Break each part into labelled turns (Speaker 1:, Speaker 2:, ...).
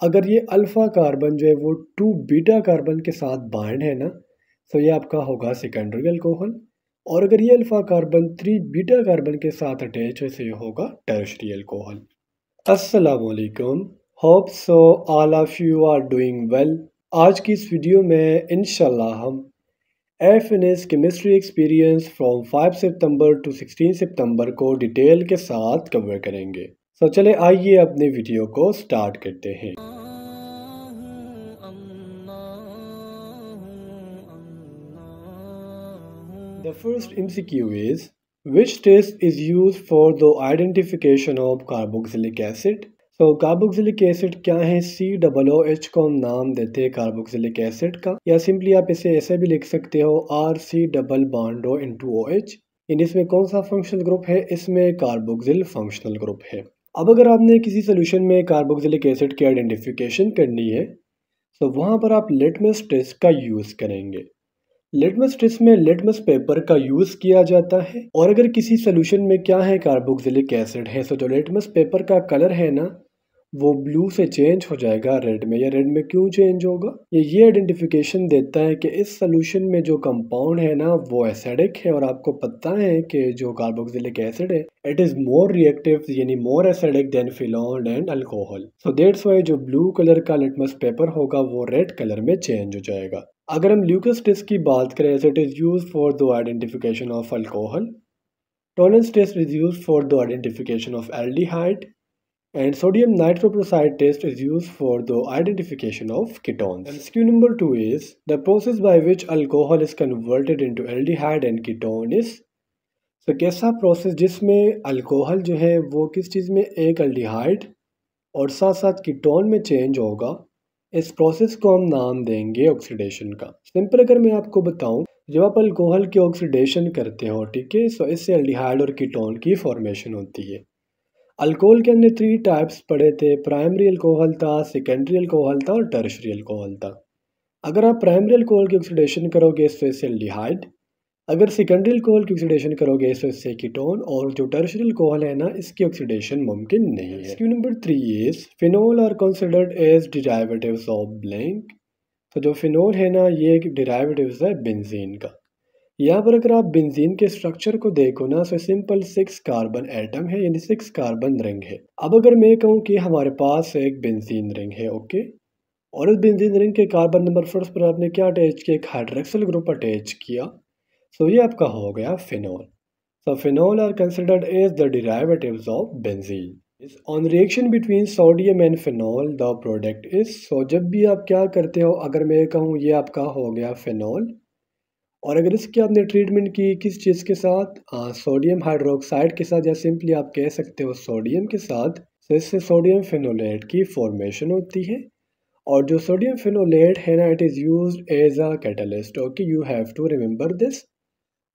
Speaker 1: अगर ये alpha carbon जो है वो 2 बीटा कार्बन के साथ बाइंड है ना, तो ये आपका होगा सेकेंडरी अल्कोहल। और अगर ये अल्फ़ा कार्बन 3 बीटा कार्बन के साथ अटैच है तो ये होगा टर्शियरी अल्कोहल। अस्सलाम वालेकुम, hope so all of you are doing well. आज की इस वीडियो में इंशाल्लाह हम एफ केमिस्ट्री एक्सपीरियंस फ्रॉम 5 सितंबर टू 16 सितंबर को डिटेल के साथ कवर करेंगे। तो चले आइए अपने वीडियो को स्टार्ट करते हैं। The first MCQ is, which test is used for the identification of carboxylic acid? तो कार्बोक्सिलिक एसिड क्या है? COOH को हम नाम देते हैं कार्बोक्सिलिक एसिड का, या सिंपली आप इसे ऐसे भी लिख सकते हो RC double bond into OH। इन इसमें कौन सा फंक्शनल ग्रुप है? इसमें कार्बोक्सिल फंक्शनल ग्रुप है। अब अगर आपने किसी सोल्यूशन में कार्बोक्सिलिक एसिड की आइडेंटिफिकेशन करनी है तो वहाँ पर आप लिटमस टेस्ट का यूज़ करेंगे। लिटमस टेस्ट में लिटमस पेपर का यूज़ किया जाता है। और अगर किसी सोल्यूशन में क्या है कार्बोक्सिलिक एसिड है, तो जो लिटमस पेपर का कलर है ना, वो ब्लू से चेंज हो जाएगा रेड में। या रेड में क्यों चेंज होगा? ये आइडेंटिफिकेशन देता है कि इस सोल्यूशन में जो कंपाउंड है ना वो एसिडिक है। और आपको पता है कि जो कार्बोक्सिलिक एसिड है इट इज़ मोर रिएक्टिव, यानी more acidic then phenol and alcohol. So that's why जो ब्लू कलर का लिटमस पेपर होगा वो रेड कलर में चेंज हो जाएगा। अगर हम ल्यूकस टेस्ट की बात करें, it is use for the identification of alcohol. Tollens test is use for the identification of aldehyde. And sodium nitroprusside test is used for the identification of ketones. MCQ number 2 is, the process by which alcohol is converted into aldehyde and ketone is, so कैसा process जिसमें alcohol जो है वो किस चीज़ में, एक aldehyde और साथ साथ कीटोन में चेंज होगा। इस प्रोसेस को हम नाम देंगे ऑक्सीडेशन का। सिंपल अगर मैं आपको बताऊं, जब आप अल्कोहल की ऑक्सीडेशन करते हो, ठीक है, सो इससे अल्डिहाइड और कीटोन की फॉर्मेशन होती है। अल्कोहल के हमने 3 टाइप्स पढ़े थे, प्राइमरी अल्कोहल था, सेकेंडरी अल्कोहल था और टर्शियरी अल्कोहल था। अगर आप प्राइमरी अल्कोहल की ऑक्सीडेशन करोगे तो इससे एल्डिहाइड, अगर सेकेंडरी अल्कोहल की ऑक्सीडेशन करोगे तो इससे कीटोन, और जो टर्शियरी अल्कोहल है ना इसकी ऑक्सीडेशन मुमकिन नहीं है। Q number 3 is, phenol are considered as derivatives of blank. तो जो फिनोल है ना ये एक डिराइवेटिव्स है बेंजीन का। यहाँ पर अगर आप बेंजीन के स्ट्रक्चर को देखो ना, तो सिंपल 6 कार्बन एटम है, यानी 6 कार्बन रिंग है। अब अगर मैं कहूँ कि हमारे पास एक बेंजीन रिंग है, ओके, और इस बेंजीन रिंग के कार्बन नंबर फर्स्ट पर आपने क्या अटैच किया? एक हाइड्रोक्सिल ग्रुप अटैच किया, तो ये आपका हो गया phenol. So phenol are considered as the derivatives of benzene. On reaction between sodium and phenol, the product is, so जब भी आप क्या करते हो, अगर मैं कहूँ ये आपका हो गया फिनोल, और अगर इसकी आपने ट्रीटमेंट की किस चीज़ के साथ, सोडियम हाइड्रोक्साइड के साथ, या सिंपली आप कह सकते हो सोडियम के साथ, तो इससे सोडियम फिनोलेट की फॉर्मेशन होती है। और जो सोडियम फिनोलेट है ना it is used as a catalyst. Okay, you have to remember this.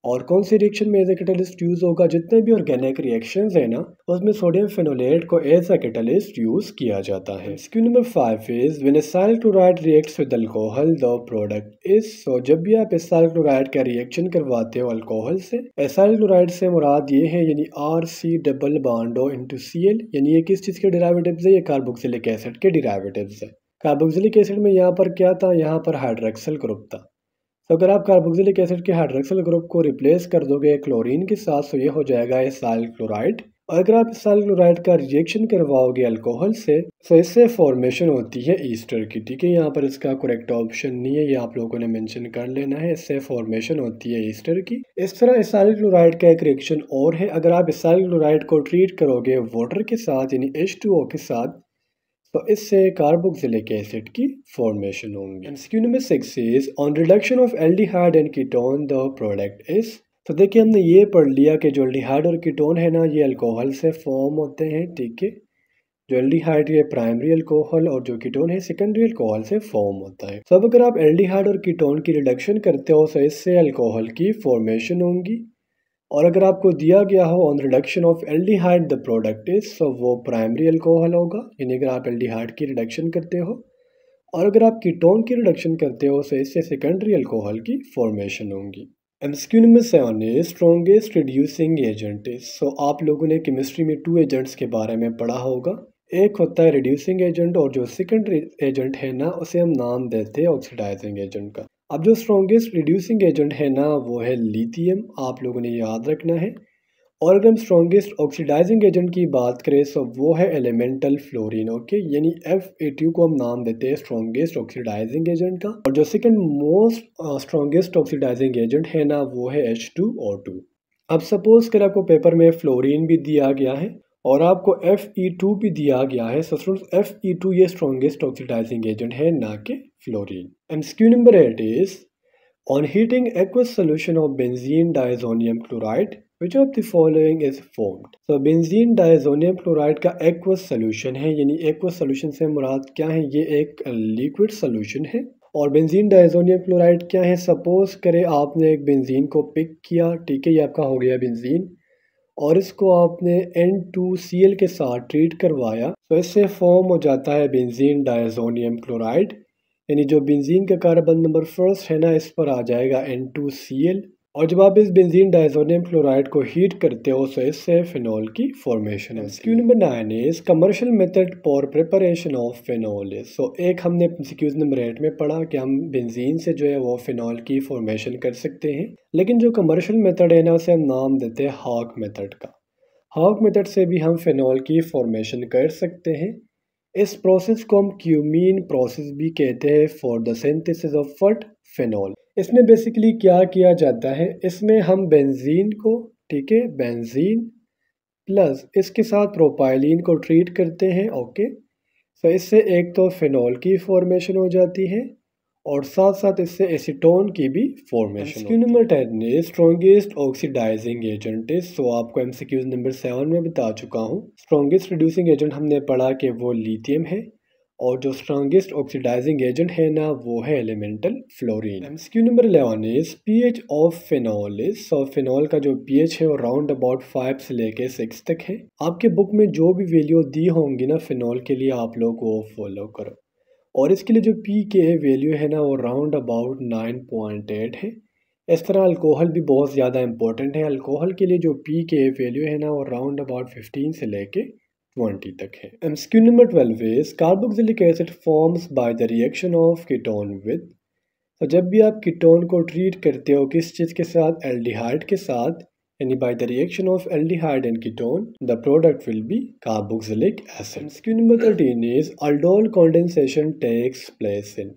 Speaker 1: और कौन सी रिएक्शन में एज ए कैटलिस्ट यूज होगा? जितने भी ऑर्गेनिक रिएक्शंस है ना उसमें सोडियम फिनोलेट को एज अ कैटलिस्ट यूज किया जाता है। Q number 5 is, when acyl chloride reacts with alcohol the product is, so जब भी आप एसाइल क्लोराइड का रिएक्शन करवाते हो अल्कोहल से, एसाइल क्लोराइड से मुराद ये है यानी RC double bond into Cl, यानी ये किस चीज़ के डिराइवेटिव्स है? ये कार्बोक्सिलिक एसिड के डिराइवेटिव्स है। कार्बोक्सिलिक एसिड में यहाँ पर क्या था? यहाँ पर हाइड्रोक्सिल ग्रुप था। तो अगर आप कार्बोक्सिलिक एसिड के हाइड्रोक्सिल ग्रुप को रिप्लेस कर दोगे क्लोरीन के साथ, तो ये हो जाएगा एसाइल क्लोराइड। और अगर आप एसाइल क्लोराइड का रिएक्शन करवाओगे अल्कोहल से, तो इससे फॉर्मेशन होती है ईस्टर की। ठीक है, यहाँ पर इसका करेक्ट ऑप्शन नहीं है, ये आप लोगों ने मेंशन कर लेना है। इससे फॉर्मेशन होती है ईस्टर की। इस तरह एसाइल क्लोराइड का एक रिएक्शन और है, अगर आप एसाइल क्लोराइड को ट्रीट करोगे वाटर के साथ यानी H2O के साथ, तो इससे कार्बोक्सिलिक एसिड की फॉर्मेशन होंगी। MCQ number 6 is, on reduction of aldehyde and ketone the product is. तो देखिए हमने ये पढ़ लिया कि जो एल्डिहाइड और कीटोन है ना ये अल्कोहल से फॉर्म होते हैं। ठीक है, जो एल्डिहाइड ये प्राइमरी अल्कोहल और जो कीटोन है सेकेंडरी अल्कोहल से फॉर्म होता है। सब अगर आप एल्डिहाइड और कीटोन की रिडक्शन करते हो तो इससे अल्कोहल की फॉर्मेशन होंगी। और अगर आपको दिया गया हो on reduction of aldehyde the product is, तो वो प्राइमरी अल्कोहल होगा, यानी अगर आप एल्डिहाइड की रिडक्शन करते हो। और अगर आप कीटोन की रिडक्शन करते हो तो इससे सेकेंडरी अल्कोहल की फॉर्मेशन होंगी। MCQ number 7 is, strongest reducing agent is. So आप लोगों ने केमिस्ट्री में 2 एजेंट्स के बारे में पढ़ा होगा, एक होता है रिड्यूसिंग एजेंट और जो सेकंड एजेंट है ना उसे हम नाम देते हैं ऑक्सीडाइजिंग एजेंट का। अब जो स्ट्रॉन्गेस्ट रिड्यूसिंग एजेंट है ना वो है लिथियम, आप लोगों ने याद रखना है। और अगर हम स्ट्रॉन्गेस्ट ऑक्सीडाइजिंग एजेंट की बात करें तो वो है एलिमेंटल फ्लोरीन। ओके, यानी Fe2 को हम नाम देते हैं स्ट्रॉन्गेस्ट ऑक्सीडाइजिंग एजेंट का। और जो second most strongest oxidising agent है ना वो है H2O2। अब सपोज कर आपको पेपर में फ्लोरीन भी दिया गया है और आपको Fe2 भी दिया गया है। सो स्टूडेंट्स Fe2 ये स्ट्रॉन्गेस्ट ऑक्सीडाइजिंग एजेंट है ना कि fluorine. MCQ number 8 is on heating aqueous solution of benzene diazonium chloride, which of the following is formed? So benzene diazonium chloride का aqueous solution है, यानी aqueous solution से मुराद क्या है, ये एक liquid solution है। और बेंजीन डायजोनियम क्लोराइड क्या है, सपोज करें आपने एक बेंजीन को पिक किया, ठीक है, ये आपका हो गया बेंजीन, और इसको आपने N2Cl के साथ ट्रीट करवाया तो इससे फॉर्म हो जाता है बेंजीन डायजोनियम क्लोराइड। यानी जो बेंजीन का कार्बन नंबर फर्स्ट है ना इस पर आ जाएगा N2Cl, और जब आप इस बेंजीन डायजोनियम क्लोराइड को हीट करते हो तो इससे फिनॉल की फॉर्मेशन है। MCQ number 9 is commercial method for preparation of phenol is. So एक हमने MCQ नंबर 8 में पढ़ा कि हम बेंजीन से जो है वो फिनॉल की फॉर्मेशन कर सकते हैं, लेकिन जो कमर्शियल मेथड है ना उसे हम नाम देते हैं हॉक मेथड का। हॉक मेथड से भी हम फिनॉल की फॉर्मेशन कर सकते हैं। इस प्रोसेस को हम क्यूमीन प्रोसेस भी कहते हैं for the synthesis of what, phenol. इसमें बेसिकली क्या किया जाता है, इसमें हम बेंजीन को, ठीक है, बेंजीन प्लस इसके साथ प्रोपाइलिन को ट्रीट करते हैं। ओके, तो इससे एक तो फिनॉल की फॉर्मेशन हो जाती है और साथ साथ इससे एसीटोन की भी formation. MCQ number 10 is strongest oxidising agent is. So आपको MCQ नंबर 7 में बता चुका हूँ, स्ट्रॉन्गेस्ट रिड्यूसिंग एजेंट हमने पढ़ा कि वो लिथियम है, और जो स्ट्रॉन्गेस्ट ऑक्सीडाइजिंग एजेंट है ना वो है elemental fluorine. MCQ number 11 is pH of phenol is. So phenol का जो पीएच है वो राउंड अबाउट 5 से लेके 6 तक है। आपके बुक में जो भी वैल्यू दी होंगी ना फिनॉल के लिए आप लोग वो फॉलो करो, और इसके लिए जो पी के वैल्यू है ना वो राउंड अबाउट 9.8 है। इस तरह अल्कोहल भी बहुत ज़्यादा इंपॉर्टेंट है। अल्कोहल के लिए जो पी के वैल्यू है ना वो राउंड अबाउट 15 से लेके 20 तक है। MCQ number 12 is carboxylic acid forms by the reaction of ketone with. तो जब भी आप कीटोन को ट्रीट करते हो किस चीज़ के साथ, एल्डिहाइड के साथ, यानी by the reaction of aldehyde and ketone, the product will be carboxylic acid. MCQ number 13 is aldol condensation takes place in।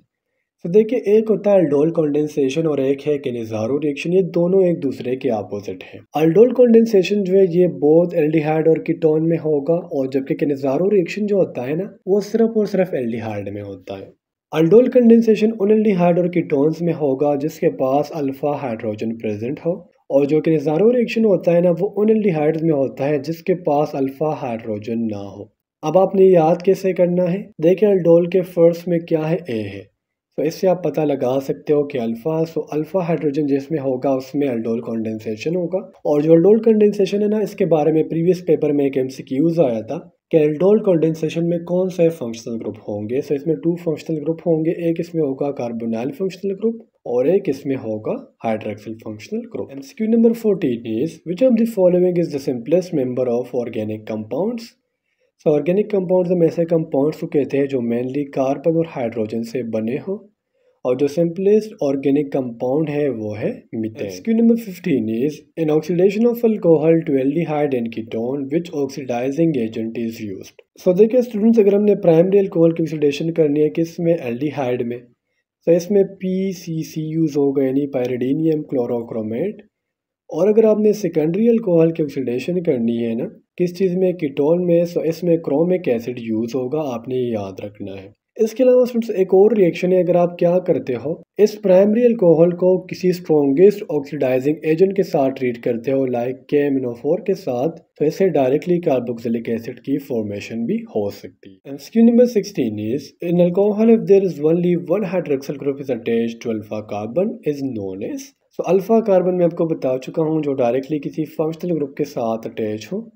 Speaker 1: तो देखिए एक होता है अल्डोल कंडेंसेशन और एक है केनेज़ारो रिएक्शन, ये दोनों एक दूसरे के अपोजिट है। अल्डोल कंडेंसेशन जो है ये बोथ एल्डिहाइड और कीटोन में होगा, और जबकि केनेज़ारो रिएक्शन जो होता है ना वो सिर्फ और सिर्फ एल्डिहाइड में होता है। अल्डोल कंडेंसेशन उन एल्डिहाइड और कीटोन्स में होगा जिसके पास अल्फा हाइड्रोजन प्रेजेंट हो, और जो कि नेज़ारो रिएक्शन होता है ना वो उन एल्डिहाइड्स में होता है जिसके पास अल्फा हाइड्रोजन ना हो। अब आपने याद कैसे करना है, देखिए अल्डोल के फर्स्ट में क्या है, ए है, तो इससे आप पता लगा सकते हो कि अल्फा, सो अल्फा हाइड्रोजन जिसमें होगा उसमें अल्डोल कंडेंसेशन होगा। और जो अल्डोल कंडेंसेशन है ना इसके बारे में प्रीवियस पेपर में एक MCQs आया था कि अल्डोल कंडेंसेशन में कौन से फंक्शनल ग्रुप होंगे। सो इसमें 2 फंक्शनल ग्रुप होंगे, एक इसमें होगा कार्बोनाइल फंक्शनल ग्रुप और एक इसमें होगा hydroxyl functional group. MCQ number 14 is which of the following is the simplest member of organic compounds. So organic compounds हम ऐसे कंपाउंड्स को कहते हैं जो मेनली कार्बन और हाइड्रोजन से बने हो, और जो सिंपलेस्ट ऑर्गेनिक कंपाउंड है वो है methane. MCQ number 15 is in oxidation of alcohol to aldehyde and ketone which oxidising agent is used. So देखिए स्टूडेंट्स, अगर हमने प्राइमरी अल्कोहल की ऑक्सीडेशन करनी है किस में, एल्डिहाइड में, तो इसमें PCC यूज़ होगा यानी पायरिडीनियम क्लोरोक्रोमेट। और अगर आपने सेकेंडरी अल्कोहल की ऑक्सीडेशन करनी है ना किस चीज़ में, कीटोन में, तो इसमें क्रोमिक एसिड यूज़ होगा, आपने ये याद रखना है। इसके अलावा स्टूडेंट्स एक और रिएक्शन है, अगर आप क्या करते हो इस प्राइमरी अल्कोहल को किसी स्ट्रॉन्गेस्ट ऑक्सीडाइजिंग एजेंट के साथ ट्रीट करते हो लाइक KMnO4 के साथ, तो इससे डायरेक्टली कार्बोक्सिलिक एसिड की फॉर्मेशन भी हो सकती है। MCQ number 16 is in alcohol if there is only one hydroxyl group is attached to alpha carbon is known as. So alpha carbon मैं आपको बता चुका हूँ जो डायरेक्टली किसी फंक्शनल ग्रुप के साथ अटैच हो।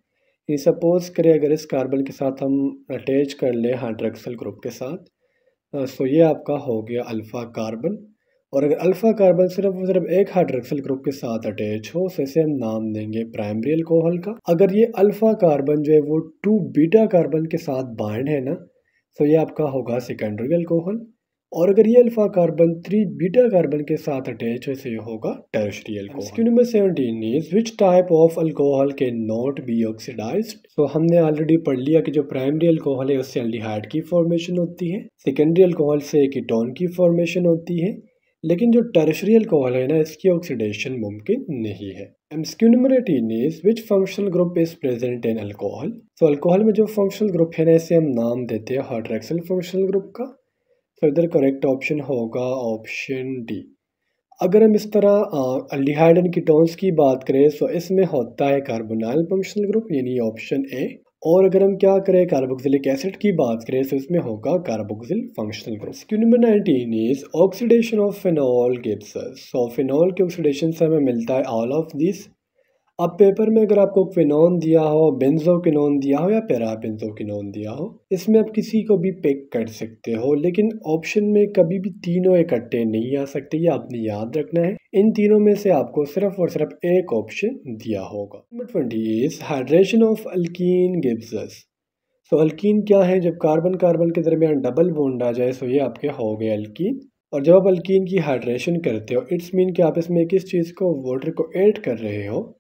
Speaker 1: ये सपोज करें अगर इस कार्बन के साथ हम अटैच कर ले हाइड्रोक्सिल ग्रुप के साथ, सो ये आपका हो गया अल्फ़ा कार्बन। और अगर अल्फा कार्बन सिर्फ और सिर्फ एक हाइड्रोक्सिल ग्रुप के साथ अटैच हो तो इसे हम नाम देंगे प्राइमरी अल्कोहल का। अगर ये अल्फा कार्बन जो है वो 2 बीटा कार्बन के साथ बाइंड है ना, तो ये आपका होगा सेकेंडरी अल्कोहल। और अगर ये अल्फा कार्बन 3 बीटा कार्बन के साथ अटैच है तो ये होगा tertiary alcohol. Question number 17 is which type of alcohol can not be oxidised. तो हमने ऑलरेडी पढ़ लिया कि जो प्राइमरी अल्कोहल है उससे एल्डिहाइड की फॉर्मेशन होती है, सेकेंडरी अल्कोहल से कीटोन की फॉर्मेशन होती है, लेकिन जो टर्शियरी अल्कोहल है ना इसकी ऑक्सीडेशन मुमकिन नहीं है। MCQ number 18 is which functional group is present in alcohol. तो अल्कोहल में जो फंक्शनल ग्रुप है ना इसे हम नाम देते हैं हाइड्रोक्सिल फंक्शनल ग्रुप का। तो इधर करेक्ट ऑप्शन होगा ऑप्शन डी। अगर हम इस तरह अल्डिहाइड एंड कीटोन्स की बात करें तो इसमें होता है कार्बोनाइल फंक्शनल ग्रुप यानी ऑप्शन ए। और अगर हम क्या करें कार्बोक्सिलिक एसिड की बात करें तो इसमें होगा carboxyl functional group. Question number 19 is oxidation of phenol gives us. So phenol के ऑक्सीडेशन से हमें मिलता है ऑल ऑफ दिस। अब पेपर में अगर आपको क्विनोन दिया हो, बेंजोक्विनोन दिया हो या पैराबेंजोक्विनोन दिया हो, इसमें आप किसी को भी पिक कर सकते हो, लेकिन ऑप्शन में कभी भी तीनों इकट्ठे नहीं आ सकते, ये आपने याद रखना है। इन तीनों में से आपको सिर्फ और सिर्फ एक ऑप्शन दिया होगा। Number 20 is hydration of alkyne gives us. तो अल्कीन क्या है, जब कार्बन कार्बन के दरमियान डबल बॉन्ड आ जाए तो ये आपके हो गए अल्कीन। और जब आप अल्कीन की हाइड्रेशन करते हो इट्स मीन कि आप इसमें किस चीज़ को, वाटर को ऐड कर रहे हो,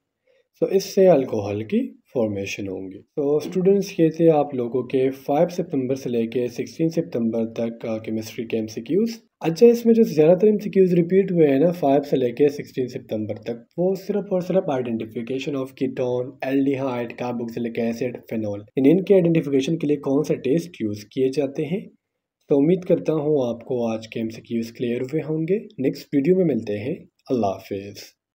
Speaker 1: तो इससे अल्कोहल की फॉर्मेशन होंगी। तो स्टूडेंट्स ये थे आप लोगों के 5 सितंबर से लेके 16 सितंबर तक केमिस्ट्री के एमसीक्यूज़। अच्छा, इसमें जो ज़्यादातर एमसीक्यूज़ रिपीट हुए हैं ना 5 से लेके 16 सितंबर तक, वो सिर्फ और सिर्फ identification of ketone, aldehyde, carboxylic acid, phenol, इनके आइडेंटिफिकेशन के लिए कौन सा टेस्ट यूज़ किए जाते हैं। तो उम्मीद करता हूँ आपको आज के एमसीक्यूज़ क्लियर हुए होंगे। नेक्स्ट वीडियो में मिलते हैं। अल्लाह हाफिज़।